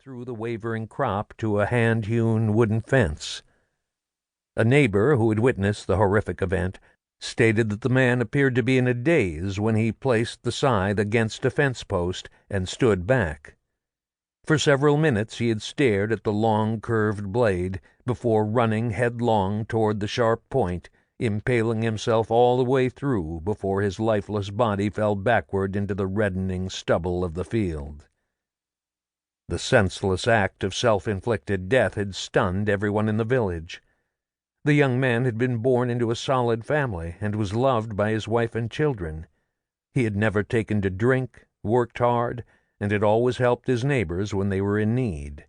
through the wavering crop to a hand-hewn wooden fence. A neighbor who had witnessed the horrific event stated that the man appeared to be in a daze when he placed the scythe against a fence post and stood back. For several minutes he had stared at the long curved blade before running headlong toward the sharp point, impaling himself all the way through before his lifeless body fell backward into the reddening stubble of the field. The senseless act of self-inflicted death had stunned everyone in the village. The young man had been born into a solid family and was loved by his wife and children. He had never taken to drink, worked hard, and had always helped his neighbors when they were in need.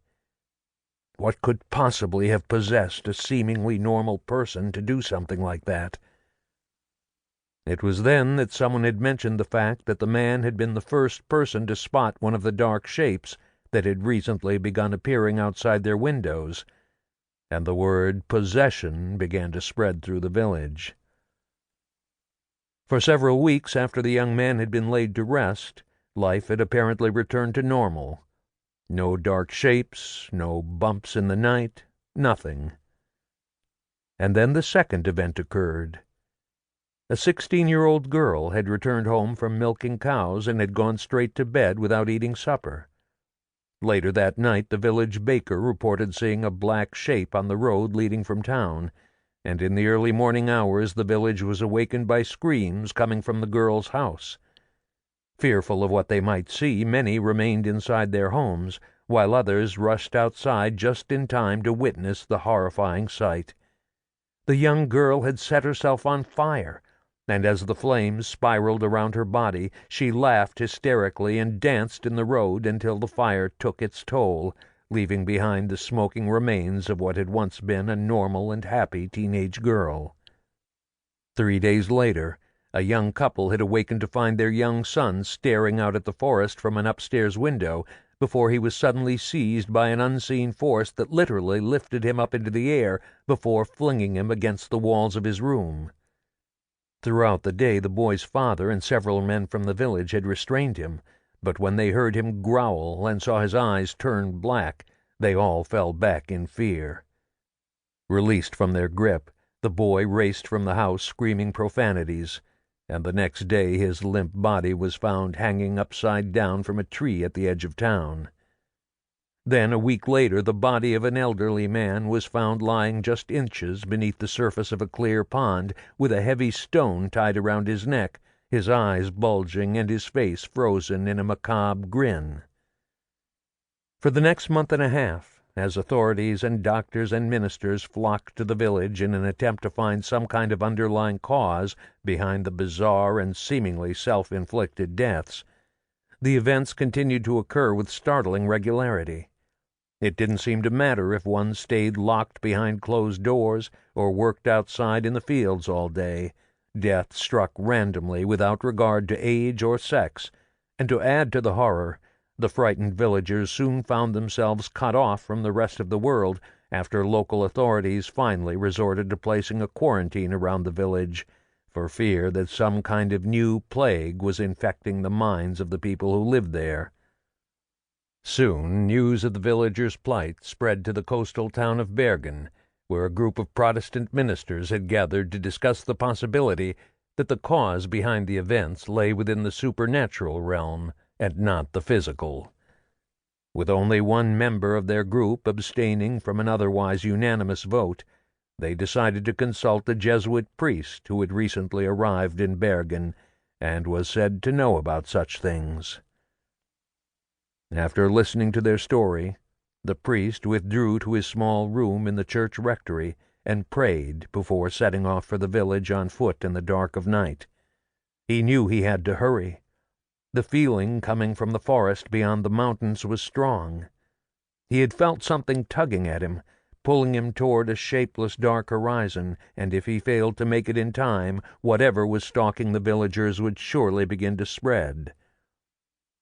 What could possibly have possessed a seemingly normal person to do something like that? It was then that someone had mentioned the fact that the man had been the first person to spot one of the dark shapes that had recently begun appearing outside their windows, and the word possession began to spread through the village. For several weeks after the young man had been laid to rest, life had apparently returned to normal. No dark shapes, no bumps in the night, nothing. And then the second event occurred. A 16-year-old girl had returned home from milking cows and had gone straight to bed without eating supper. Later that night the village baker reported seeing a black shape on the road leading from town, and in the early morning hours the village was awakened by screams coming from the girl's house. Fearful of what they might see, many remained inside their homes, while others rushed outside just in time to witness the horrifying sight. The young girl had set herself on fire, and as the flames spiraled around her body, she laughed hysterically and danced in the road until the fire took its toll, leaving behind the smoking remains of what had once been a normal and happy teenage girl. 3 days later, a young couple had awakened to find their young son staring out at the forest from an upstairs window before he was suddenly seized by an unseen force that literally lifted him up into the air before flinging him against the walls of his room. Throughout the day the boy's father and several men from the village had restrained him, but when they heard him growl and saw his eyes turn black, they all fell back in fear. Released from their grip, the boy raced from the house screaming profanities, and the next day his limp body was found hanging upside down from a tree at the edge of town. Then, a week later, the body of an elderly man was found lying just inches beneath the surface of a clear pond, with a heavy stone tied around his neck, his eyes bulging and his face frozen in a macabre grin. For the next month and a half, as authorities and doctors and ministers flocked to the village in an attempt to find some kind of underlying cause behind the bizarre and seemingly self-inflicted deaths, the events continued to occur with startling regularity. It didn't seem to matter if one stayed locked behind closed doors or worked outside in the fields all day. Death struck randomly without regard to age or sex, and to add to the horror, the frightened villagers soon found themselves cut off from the rest of the world after local authorities finally resorted to placing a quarantine around the village for fear that some kind of new plague was infecting the minds of the people who lived there. Soon news of the villagers' plight spread to the coastal town of Bergen, where a group of Protestant ministers had gathered to discuss the possibility that the cause behind the events lay within the supernatural realm and not the physical. With only one member of their group abstaining from an otherwise unanimous vote, they decided to consult a Jesuit priest who had recently arrived in Bergen and was said to know about such things. After listening to their story, the priest withdrew to his small room in the church rectory and prayed before setting off for the village on foot in the dark of night. He knew he had to hurry. The feeling coming from the forest beyond the mountains was strong. He had felt something tugging at him, pulling him toward a shapeless dark horizon, and if he failed to make it in time, whatever was stalking the villagers would surely begin to spread.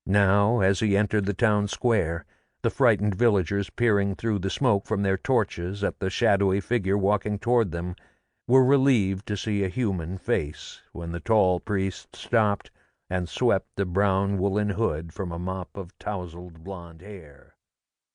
Now, as he entered the town square, the frightened villagers peering through the smoke from their torches at the shadowy figure walking toward them were relieved to see a human face when the tall priest stopped and swept the brown woolen hood from a mop of tousled blonde hair.